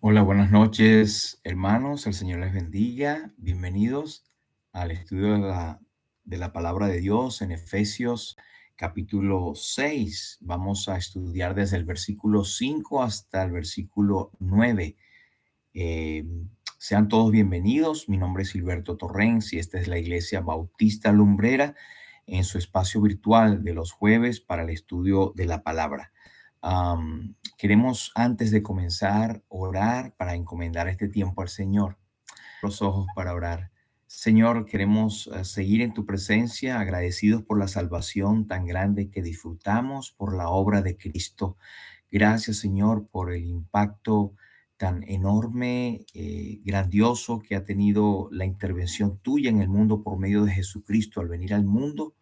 Hola, buenas noches, hermanos. El Señor les bendiga. Bienvenidos al estudio de la palabra de Dios en Efesios capítulo 6. Vamos a estudiar desde el versículo 5 hasta el versículo 9. Eh, Sean todos bienvenidos. Mi nombre es Gilberto Torrens y esta es la Iglesia Bautista Lumbrera en su espacio virtual de los jueves para el estudio de la palabra. Queremos, antes de comenzar, orar para encomendar este tiempo al Señor. Los ojos para orar. Señor, queremos seguir en tu presencia, agradecidos por la salvación tan grande que disfrutamos por la obra de Cristo. Gracias, Señor, por el impacto tan enorme, grandioso que ha tenido la intervención tuya en el mundo por medio de Jesucristo al venir al mundo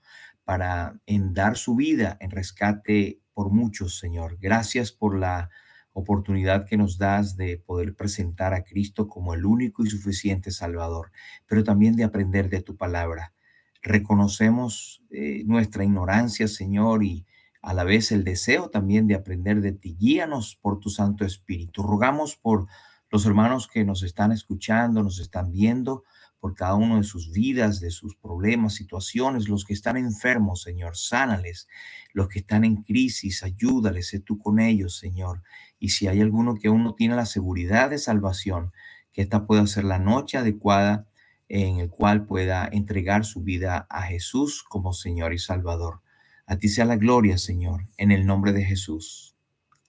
para dar su vida en rescate por muchos, Señor. Gracias por la oportunidad que nos das de poder presentar a Cristo como el único y suficiente Salvador, pero también de aprender de tu palabra. Reconocemos nuestra ignorancia, Señor, y a la vez el deseo también de aprender de ti. Guíanos por tu Santo Espíritu. Rogamos por los hermanos que nos están escuchando, nos están viendo, por cada uno de sus vidas, de sus problemas, situaciones, los que están enfermos, Señor, sánales, los que están en crisis, ayúdales, sé tú con ellos, Señor. Y si hay alguno que aún no tiene la seguridad de salvación, que esta pueda ser la noche adecuada en el cual pueda entregar su vida a Jesús como Señor y Salvador. A ti sea la gloria, Señor, en el nombre de Jesús.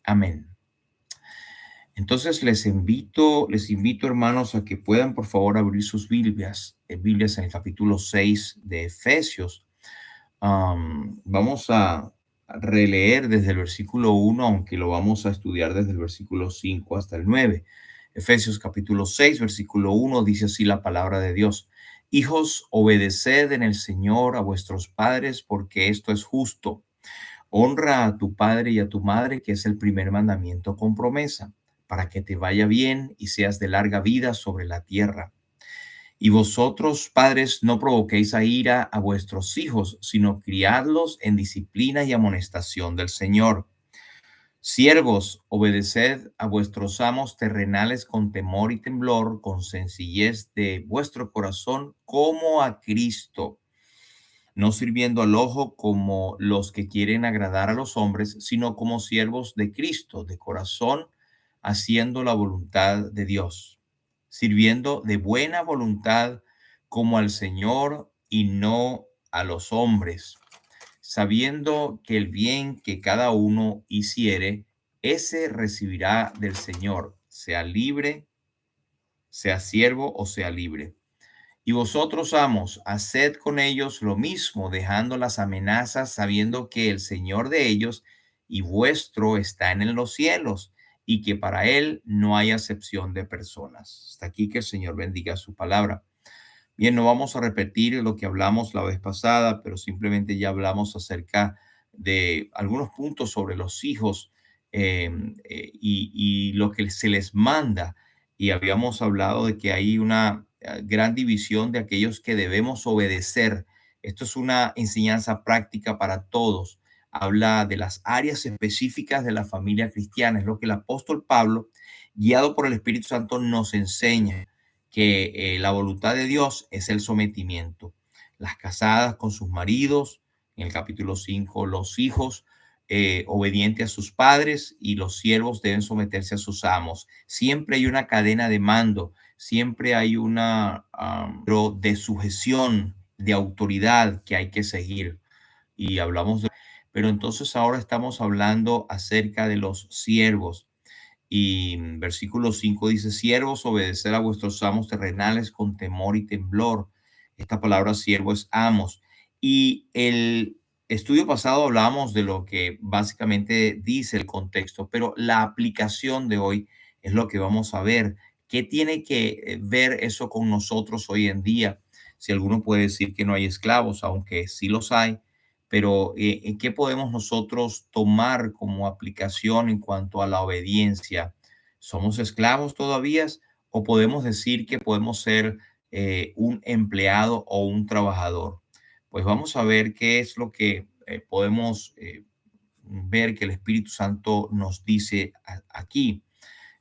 Amén. Entonces les invito hermanos a que puedan por favor abrir sus Biblias en el capítulo 6 de Efesios. Vamos a releer desde el versículo 1, aunque lo vamos a estudiar desde el versículo 5 hasta el 9. Efesios capítulo 6, versículo 1 dice así la palabra de Dios. Hijos, obedeced en el Señor a vuestros padres, porque esto es justo. Honra a tu padre y a tu madre, que es el primer mandamiento con promesa, para que te vaya bien y seas de larga vida sobre la tierra. Y vosotros, padres, no provoquéis a ira a vuestros hijos, sino criadlos en disciplina y amonestación del Señor. Siervos, obedeced a vuestros amos terrenales con temor y temblor, con sencillez de vuestro corazón, como a Cristo, no sirviendo al ojo como los que quieren agradar a los hombres, sino como siervos de Cristo, de corazón, haciendo la voluntad de Dios, sirviendo de buena voluntad como al Señor y no a los hombres, sabiendo que el bien que cada uno hiciere, ese recibirá del Señor, sea libre, sea siervo o sea libre. Y vosotros, amos, haced con ellos lo mismo, dejando las amenazas, sabiendo que el Señor de ellos y vuestro está en los cielos, y que para él no hay acepción de personas. Hasta aquí, que el Señor bendiga su palabra. Bien, no vamos a repetir lo que hablamos la vez pasada, pero simplemente ya hablamos acerca de algunos puntos sobre los hijos, y lo que se les manda. Y habíamos hablado de que hay una gran división de aquellos que debemos obedecer. Esto es una enseñanza práctica para todos. Habla de las áreas específicas de la familia cristiana. Es lo que el apóstol Pablo, guiado por el Espíritu Santo, nos enseña, que la voluntad de Dios es el sometimiento. Las casadas con sus maridos, en el capítulo 5, los hijos obedientes a sus padres, y los siervos deben someterse a sus amos. Siempre hay una cadena de mando, siempre hay una de sujeción, de autoridad que hay que seguir. Y hablamos de... Pero entonces ahora estamos hablando acerca de los siervos. Y versículo 5 dice: siervos, obedecer a vuestros amos terrenales con temor y temblor. Esta palabra siervo es amos. Y el estudio pasado hablábamos de lo que básicamente dice el contexto, pero la aplicación de hoy es lo que vamos a ver. ¿Qué tiene que ver eso con nosotros hoy en día? Si alguno puede decir que no hay esclavos, aunque sí los hay, pero ¿qué podemos nosotros tomar como aplicación en cuanto a la obediencia? ¿Somos esclavos todavía, o podemos decir que podemos ser un empleado o un trabajador? Pues vamos a ver qué es lo que podemos ver que el Espíritu Santo nos dice aquí.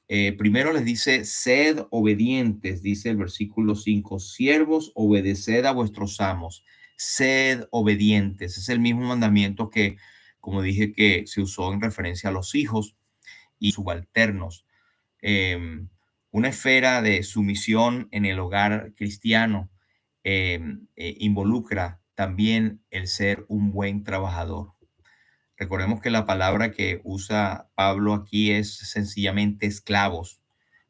Primero les dice, sed obedientes, dice el versículo 5, siervos, obedeced a vuestros amos, sed obedientes. Es el mismo mandamiento que, como dije, que se usó en referencia a los hijos y subalternos. eh, una esfera de sumisión en el hogar cristiano involucra también el ser un buen trabajador. Recordemos que la palabra que usa Pablo aquí es sencillamente esclavos,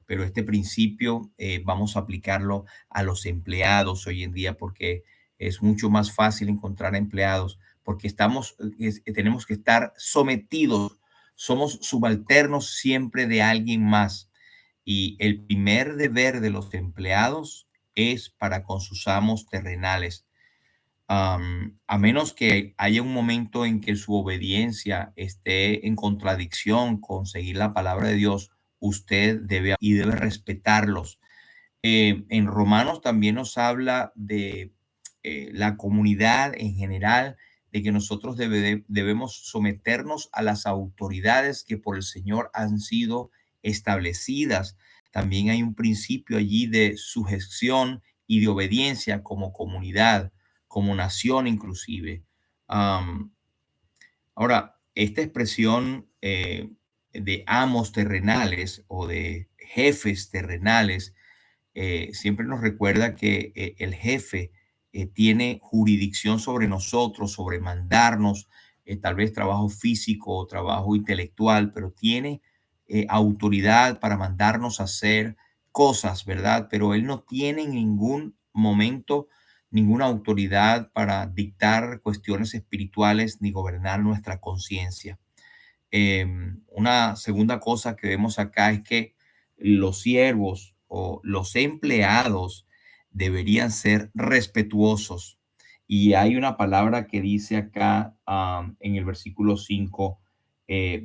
pero este principio vamos a aplicarlo a los empleados hoy en día porque es mucho más fácil encontrar empleados porque tenemos que estar sometidos, somos subalternos siempre de alguien más. Y el primer deber de los empleados es para con sus amos terrenales. A menos que haya un momento en que su obediencia esté en contradicción con seguir la palabra de Dios, usted debe respetarlos. En Romanos también nos habla de la comunidad en general, de que nosotros debemos someternos a las autoridades que por el Señor han sido establecidas. También hay un principio allí de sujeción y de obediencia como comunidad, como nación inclusive. Am, Ahora, esta expresión de amos terrenales o de jefes terrenales siempre nos recuerda que el jefe tiene jurisdicción sobre nosotros, sobre mandarnos, tal vez trabajo físico o trabajo intelectual, pero tiene autoridad para mandarnos a hacer cosas, ¿verdad? Pero él no tiene en ningún momento ninguna autoridad para dictar cuestiones espirituales ni gobernar nuestra conciencia. Una segunda cosa que vemos acá es que los siervos o los empleados deberían ser respetuosos. Y hay una palabra que dice acá en el versículo 5,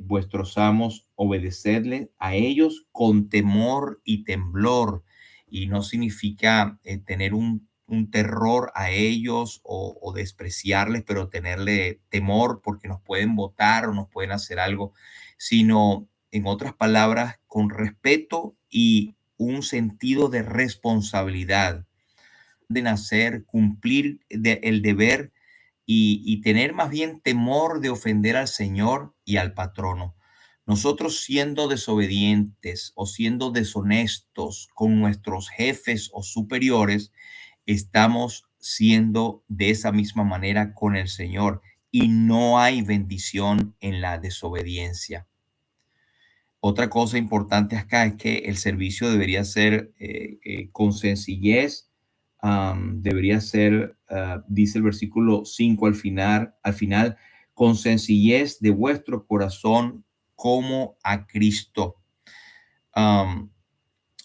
vuestros amos, obedecedle a ellos con temor y temblor. Y no significa tener un terror a ellos o despreciarles, pero tenerle temor porque nos pueden votar o nos pueden hacer algo, sino, en otras palabras, con respeto y un sentido de responsabilidad, de nacer, cumplir el deber y tener más bien temor de ofender al Señor y al patrono. Nosotros siendo desobedientes o siendo deshonestos con nuestros jefes o superiores, estamos siendo de esa misma manera con el Señor y no hay bendición en la desobediencia. Otra cosa importante acá es que el servicio debería ser con sencillez, debería ser, dice el versículo 5 al final, con sencillez de vuestro corazón como a Cristo. Um,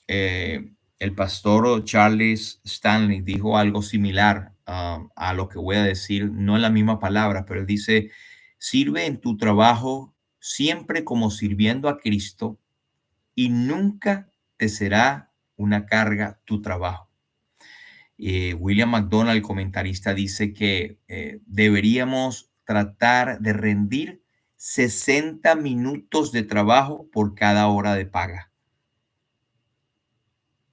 el pastor Charles Stanley dijo algo similar a lo que voy a decir, no en la misma palabra, pero él dice, sirve en tu trabajo siempre como sirviendo a Cristo y nunca te será una carga tu trabajo. William McDonald, el comentarista, dice que deberíamos tratar de rendir 60 minutos de trabajo por cada hora de paga.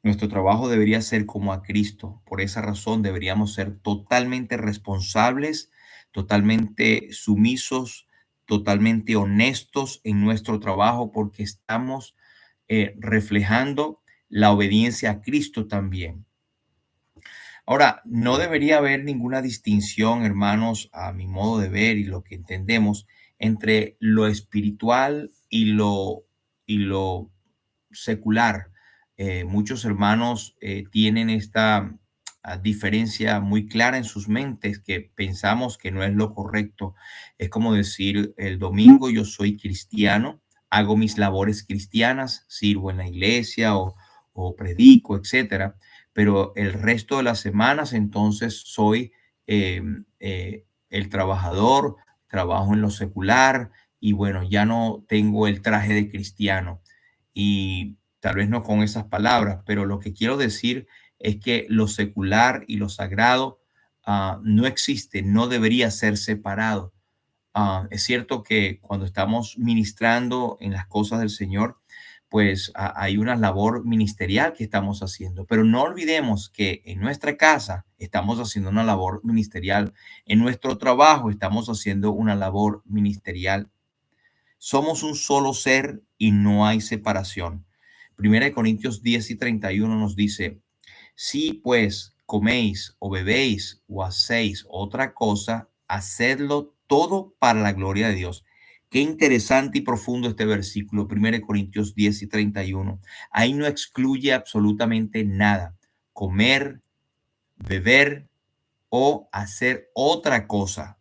Nuestro trabajo debería ser como a Cristo. Por esa razón deberíamos ser totalmente responsables, totalmente sumisos, totalmente honestos en nuestro trabajo, porque estamos reflejando la obediencia a Cristo también. Ahora, no debería haber ninguna distinción, hermanos, a mi modo de ver y lo que entendemos, entre lo espiritual y lo secular. Muchos hermanos tienen esta diferencia muy clara en sus mentes, que pensamos que no es lo correcto. Es como decir, el domingo yo soy cristiano, hago mis labores cristianas, sirvo en la iglesia o predico, etcétera, pero el resto de las semanas entonces soy el trabajador, trabajo en lo secular y bueno, ya no tengo el traje de cristiano. Y tal vez no con esas palabras, pero lo que quiero decir es que lo secular y lo sagrado no existe, no debería ser separado. Es cierto que cuando estamos ministrando en las cosas del Señor, pues hay una labor ministerial que estamos haciendo. Pero no olvidemos que en nuestra casa estamos haciendo una labor ministerial, en nuestro trabajo estamos haciendo una labor ministerial. Somos un solo ser y no hay separación. Primera de Corintios 10:31 nos dice, si pues coméis o bebéis o hacéis otra cosa, hacedlo todo para la gloria de Dios. Qué interesante y profundo este versículo, 1 Corintios 10:31. Ahí no excluye absolutamente nada. Comer, beber o hacer otra cosa,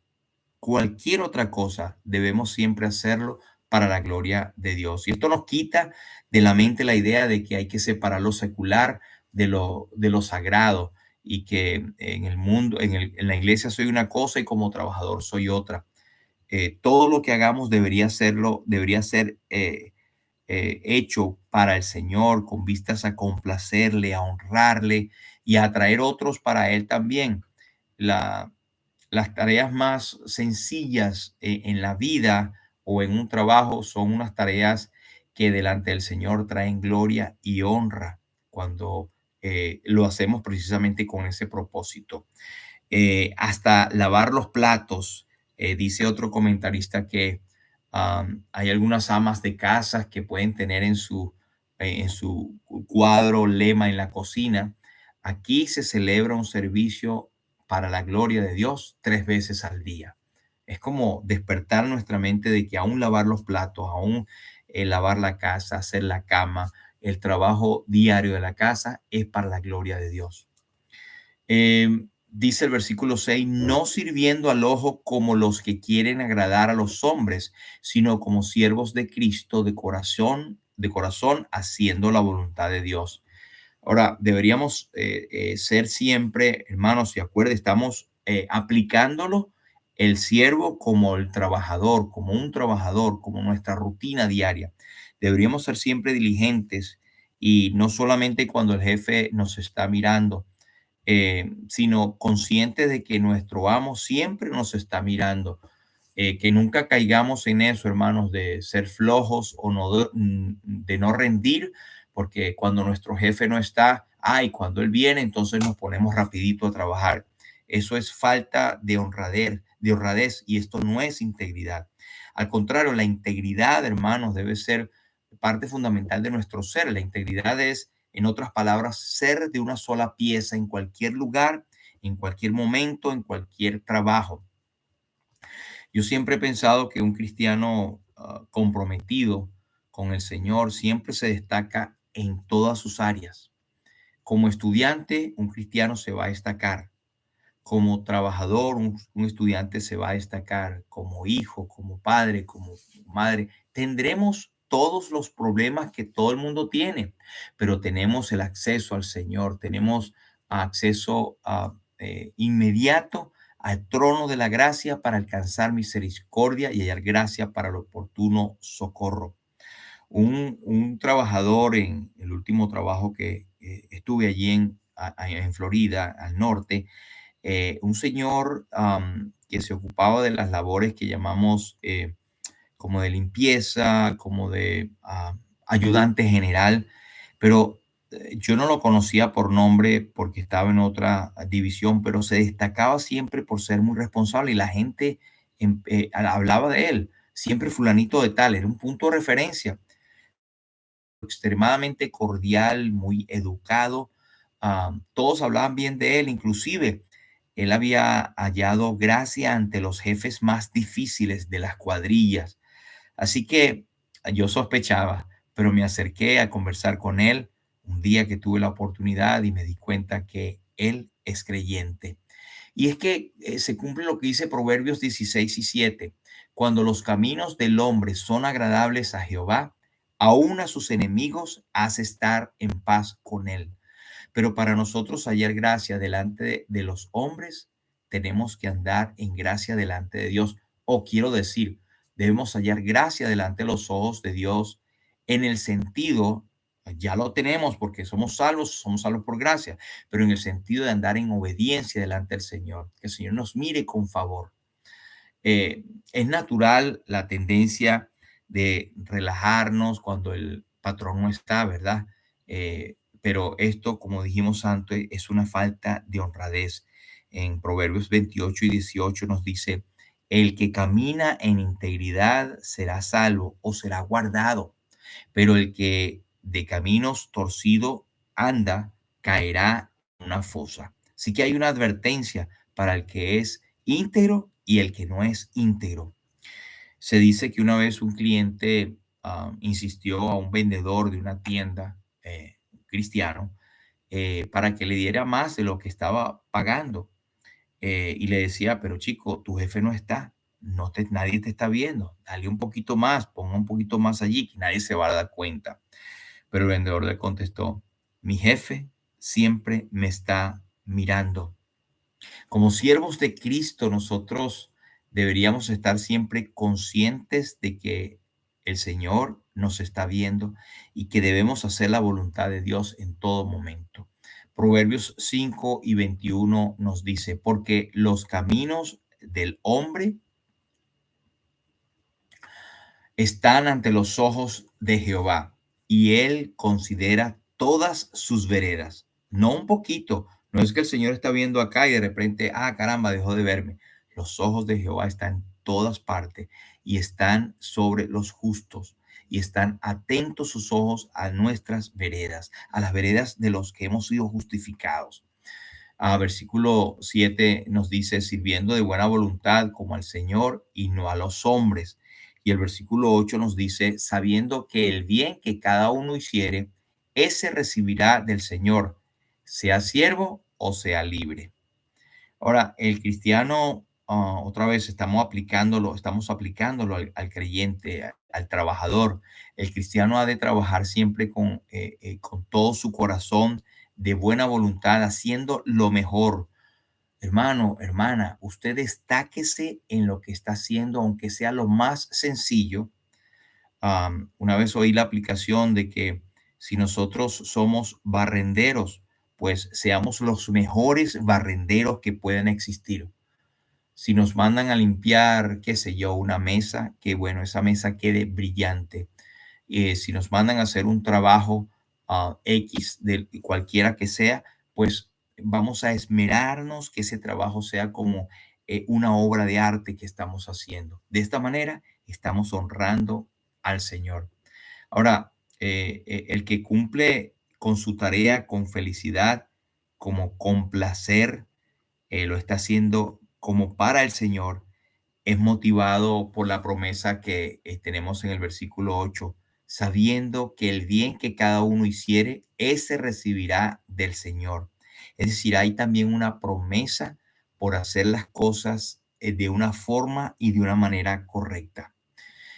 cualquier otra cosa, debemos siempre hacerlo para la gloria de Dios. Y esto nos quita de la mente la idea de que hay que separar lo secular de lo sagrado y que en el mundo, en la iglesia soy una cosa y como trabajador soy otra. Todo lo que hagamos debería ser hecho para el Señor con vistas a complacerle, a honrarle y a atraer otros para Él también. La, las tareas más sencillas en la vida o en un trabajo son unas tareas que delante del Señor traen gloria y honra cuando lo hacemos precisamente con ese propósito. Hasta lavar los platos. Dice otro comentarista que hay algunas amas de casa que pueden tener en su cuadro lema en la cocina. Aquí se celebra un servicio para la gloria de Dios 3 veces al día. Es como despertar nuestra mente de que aún lavar los platos, aún lavar la casa, hacer la cama, el trabajo diario de la casa es para la gloria de Dios. Dice el versículo 6, no sirviendo al ojo como los que quieren agradar a los hombres, sino como siervos de Cristo de corazón, haciendo la voluntad de Dios. Ahora, deberíamos ser siempre, hermanos, y acuérdense, estamos aplicándolo el siervo como el trabajador, como un trabajador, como nuestra rutina diaria. Deberíamos ser siempre diligentes y no solamente cuando el jefe nos está mirando, sino conscientes de que nuestro amo siempre nos está mirando. Que nunca caigamos en eso, hermanos, de ser flojos o no, de no rendir, porque cuando nuestro jefe no está, cuando él viene, entonces nos ponemos rapidito a trabajar. Eso es falta de honradez y esto no es integridad. Al contrario, la integridad, hermanos, debe ser parte fundamental de nuestro ser. La integridad es, en otras palabras, ser de una sola pieza en cualquier lugar, en cualquier momento, en cualquier trabajo. Yo siempre he pensado que un cristiano comprometido con el Señor siempre se destaca en todas sus áreas. Como estudiante, un cristiano se va a destacar. Como trabajador, un estudiante se va a destacar. Como hijo, como padre, como madre. Tendremos todos los problemas que todo el mundo tiene, pero tenemos el acceso al Señor, tenemos acceso inmediato al trono de la gracia para alcanzar misericordia y hallar gracia para el oportuno socorro. Un trabajador en el último trabajo que estuve allí en Florida, al norte, un señor que se ocupaba de las labores que llamamos como de limpieza, como de ayudante general, pero yo no lo conocía por nombre porque estaba en otra división, pero se destacaba siempre por ser muy responsable y la gente hablaba de él, siempre fulanito de tal, era un punto de referencia, extremadamente cordial, muy educado, todos hablaban bien de él, inclusive él había hallado gracia ante los jefes más difíciles de las cuadrillas. Así que yo sospechaba, pero me acerqué a conversar con él un día que tuve la oportunidad y me di cuenta que él es creyente. Y es que se cumple lo que dice Proverbios 16:7. Cuando los caminos del hombre son agradables a Jehová, aún a sus enemigos hace estar en paz con él. Pero para nosotros hallar gracia delante de los hombres, tenemos que andar en gracia delante de Dios. O quiero decir, debemos hallar gracia delante de los ojos de Dios en el sentido, ya lo tenemos porque somos salvos por gracia, pero en el sentido de andar en obediencia delante del Señor, que el Señor nos mire con favor. Es natural la tendencia de relajarnos cuando el patrón no está, ¿verdad? Pero esto, como dijimos antes, es una falta de honradez. En Proverbios 28 y 18 nos dice, el que camina en integridad será salvo o será guardado, pero el que de caminos torcido anda caerá en una fosa. Así que hay una advertencia para el que es íntegro y el que no es íntegro. Se dice que una vez un cliente insistió a un vendedor de una tienda cristiano para que le diera más de lo que estaba pagando. Y le decía, pero chico, tu jefe no está, nadie te está viendo, dale un poquito más, ponga un poquito más allí, que nadie se va a dar cuenta. Pero el vendedor le contestó, mi jefe siempre me está mirando. Como siervos de Cristo, nosotros deberíamos estar siempre conscientes de que el Señor nos está viendo y que debemos hacer la voluntad de Dios en todo momento. Proverbios 5:21 nos dice, porque los caminos del hombre están ante los ojos de Jehová y él considera todas sus veredas. No un poquito, no es que el Señor está viendo acá y de repente, ah, caramba, dejó de verme. Los ojos de Jehová están en todas partes y están sobre los justos y están atentos sus ojos a nuestras veredas, a las veredas de los que hemos sido justificados. Versículo 7 nos dice, sirviendo de buena voluntad como al Señor y no a los hombres. Y el versículo 8 nos dice, sabiendo que el bien que cada uno hiciere, ese recibirá del Señor, sea siervo o sea libre. Ahora, el cristiano, otra vez estamos aplicándolo al creyente, al trabajador. El cristiano ha de trabajar siempre con todo su corazón, de buena voluntad, haciendo lo mejor. Hermano, hermana, usted destáquese en lo que está haciendo, aunque sea lo más sencillo. Una vez oí la aplicación de que si nosotros somos barrenderos, pues seamos los mejores barrenderos que puedan existir. Si nos mandan a limpiar, qué sé yo, una mesa, que bueno, esa mesa quede brillante. Si nos mandan a hacer un trabajo X de cualquiera que sea, pues vamos a esmerarnos que ese trabajo sea como una obra de arte que estamos haciendo. De esta manera estamos honrando al Señor. Ahora, el que cumple con su tarea con felicidad, como con placer, lo está haciendo como para el Señor, es motivado por la promesa que tenemos en el versículo 8, sabiendo que el bien que cada uno hiciere, ese recibirá del Señor. Es decir, hay también una promesa por hacer las cosas de una forma y de una manera correcta.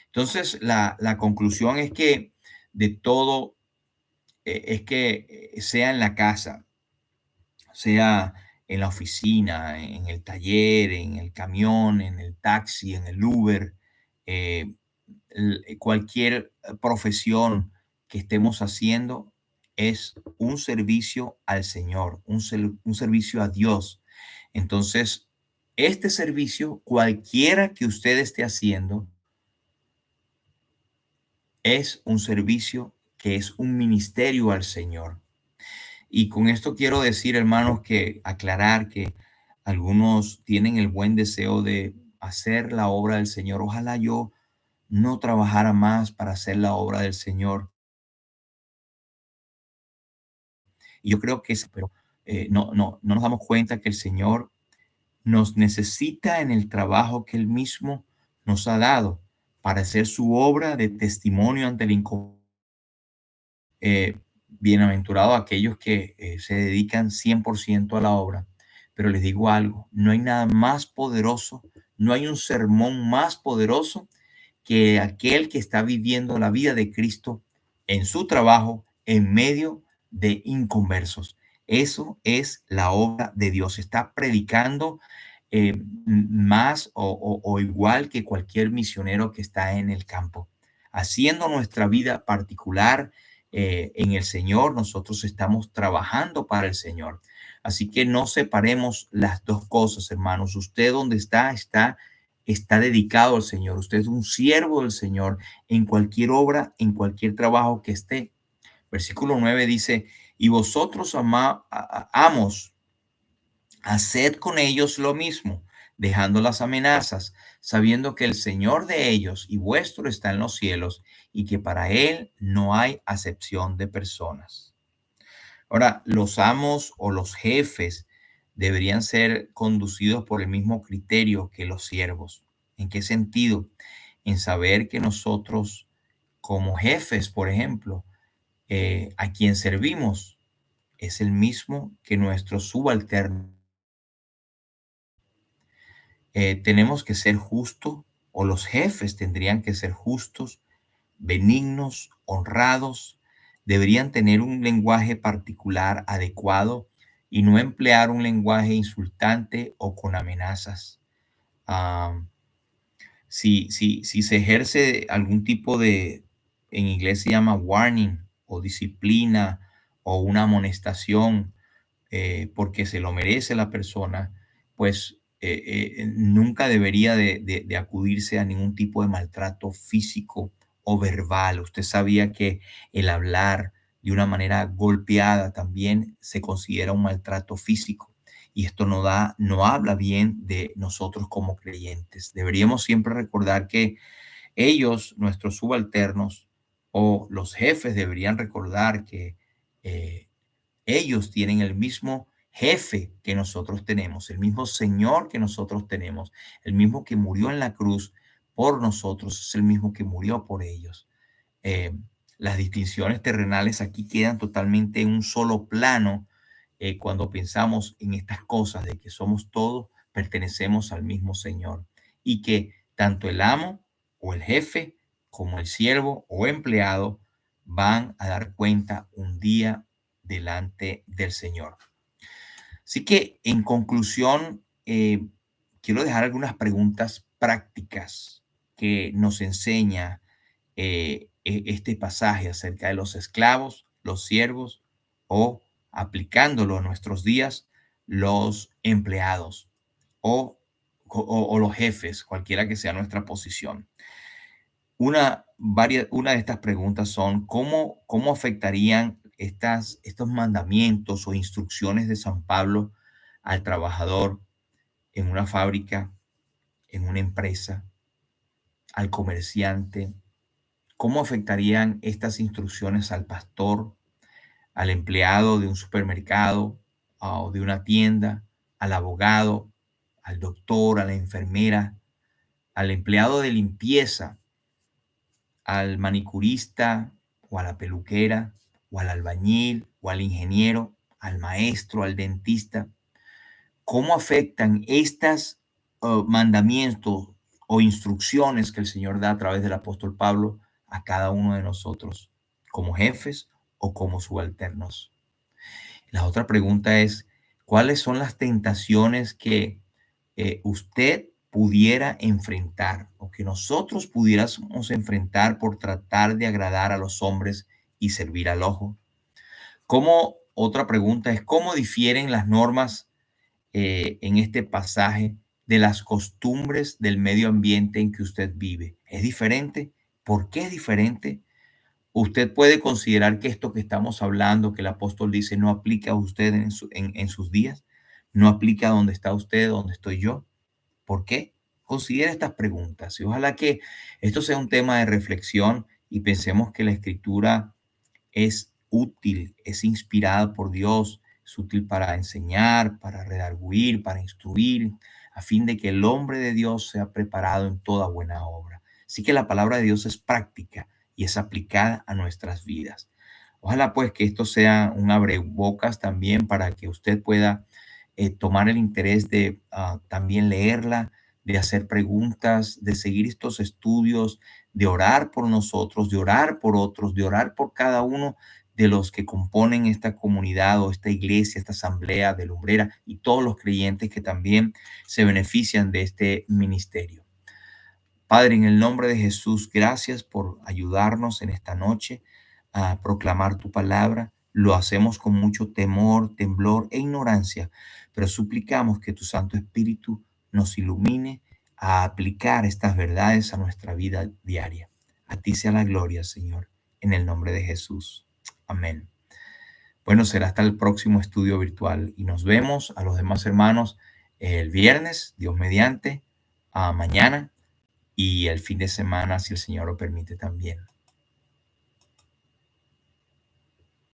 Entonces, la conclusión es que de todo, es que sea en la casa, sea en la oficina, en el taller, en el camión, en el taxi, en el Uber, eh, cualquier profesión que estemos haciendo es un servicio al Señor, un servicio a Dios. Entonces, este servicio, cualquiera que usted esté haciendo, es un servicio que es un ministerio al Señor. Y con esto quiero decir, hermanos, que aclarar que algunos tienen el buen deseo de hacer la obra del Señor. Ojalá yo no trabajara más para hacer la obra del Señor. Y yo creo que es, pero no nos damos cuenta que el Señor nos necesita en el trabajo que Él mismo nos ha dado para hacer su obra de testimonio ante el bienaventurados aquellos que se dedican 100% a la obra. Pero les digo algo, no hay nada más poderoso, no hay un sermón más poderoso que aquel que está viviendo la vida de Cristo en su trabajo en medio de inconversos. Eso es la obra de Dios. Está predicando más o igual que cualquier misionero que está en el campo, haciendo nuestra vida particular en el Señor. Nosotros estamos trabajando para el Señor. Así que no separemos las dos cosas, hermanos. Usted donde está está dedicado al Señor, usted es un siervo del Señor en cualquier obra, en cualquier trabajo que esté. Versículo 9 dice, y vosotros amos, haced con ellos lo mismo, dejando las amenazas, sabiendo que el Señor de ellos y vuestro está en los cielos y que para Él no hay acepción de personas. Ahora, los amos o los jefes deberían ser conducidos por el mismo criterio que los siervos. ¿En qué sentido? En saber que nosotros, como jefes, por ejemplo, a quien servimos es el mismo que nuestro subalterno. Tenemos que ser justos, o los jefes tendrían que ser justos, benignos, honrados, deberían tener un lenguaje particular adecuado y no emplear un lenguaje insultante o con amenazas. Ah, si se ejerce algún tipo de, en inglés se llama warning o disciplina o una amonestación, porque se lo merece la persona, pues nunca debería de acudirse a ningún tipo de maltrato físico o verbal. Usted sabía que el hablar de una manera golpeada también se considera un maltrato físico. Y esto no habla bien de nosotros como creyentes. Deberíamos siempre recordar que ellos, nuestros subalternos o los jefes, deberían recordar que eh, ellos tienen el mismo jefe que nosotros tenemos, el mismo Señor que nosotros tenemos, el mismo que murió en la cruz por nosotros, es el mismo que murió por ellos. Eh, las distinciones terrenales aquí quedan totalmente en un solo plano cuando pensamos en estas cosas de que somos todos, pertenecemos al mismo Señor y que tanto el amo o el jefe como el siervo o empleado van a dar cuenta un día delante del Señor. Así que en conclusión, quiero dejar algunas preguntas prácticas que nos enseña este pasaje acerca de los esclavos, los siervos o aplicándolo a nuestros días, los empleados o los jefes, cualquiera que sea nuestra posición. Una de estas preguntas son, ¿cómo afectarían estos mandamientos o instrucciones de San Pablo al trabajador en una fábrica, en una empresa, al comerciante? ¿Cómo afectarían estas instrucciones al pastor, al empleado de un supermercado o de una tienda, al abogado, al doctor, a la enfermera, al empleado de limpieza, al manicurista o a la peluquera o al albañil o al ingeniero, al maestro, al dentista? ¿Cómo afectan estas mandamientos o instrucciones que el Señor da a través del apóstol Pablo a cada uno de nosotros como jefes o como subalternos? La otra pregunta es, ¿cuáles son las tentaciones que usted pudiera enfrentar o que nosotros pudiéramos enfrentar por tratar de agradar a los hombres y servir al ojo? Otra pregunta es, ¿cómo difieren las normas en este pasaje de las costumbres del medio ambiente en que usted vive? ¿Es diferente? ¿Por qué es diferente? Usted puede considerar que esto que estamos hablando, que el apóstol dice, no aplica a usted en sus días, no aplica a donde está usted, donde estoy yo. ¿Por qué? Considera estas preguntas y ojalá que esto sea un tema de reflexión y pensemos que la escritura es útil, es inspirada por Dios, es útil para enseñar, para redarguir, para instruir, a fin de que el hombre de Dios sea preparado en toda buena obra. Así que la palabra de Dios es práctica y es aplicada a nuestras vidas. Ojalá pues que esto sea un abrebocas también para que usted pueda tomar el interés de también leerla, de hacer preguntas, de seguir estos estudios, de orar por nosotros, de orar por otros, de orar por cada uno de los que componen esta comunidad o esta iglesia, esta asamblea de Lumbrera y todos los creyentes que también se benefician de este ministerio. Padre, en el nombre de Jesús, gracias por ayudarnos en esta noche a proclamar tu palabra. Lo hacemos con mucho temor, temblor e ignorancia, pero suplicamos que tu Santo Espíritu nos ilumine a aplicar estas verdades a nuestra vida diaria. A ti sea la gloria, Señor, en el nombre de Jesús. Amén. Bueno, será hasta el próximo estudio virtual y nos vemos a los demás hermanos el viernes, Dios mediante, a mañana y el fin de semana, si el Señor lo permite también.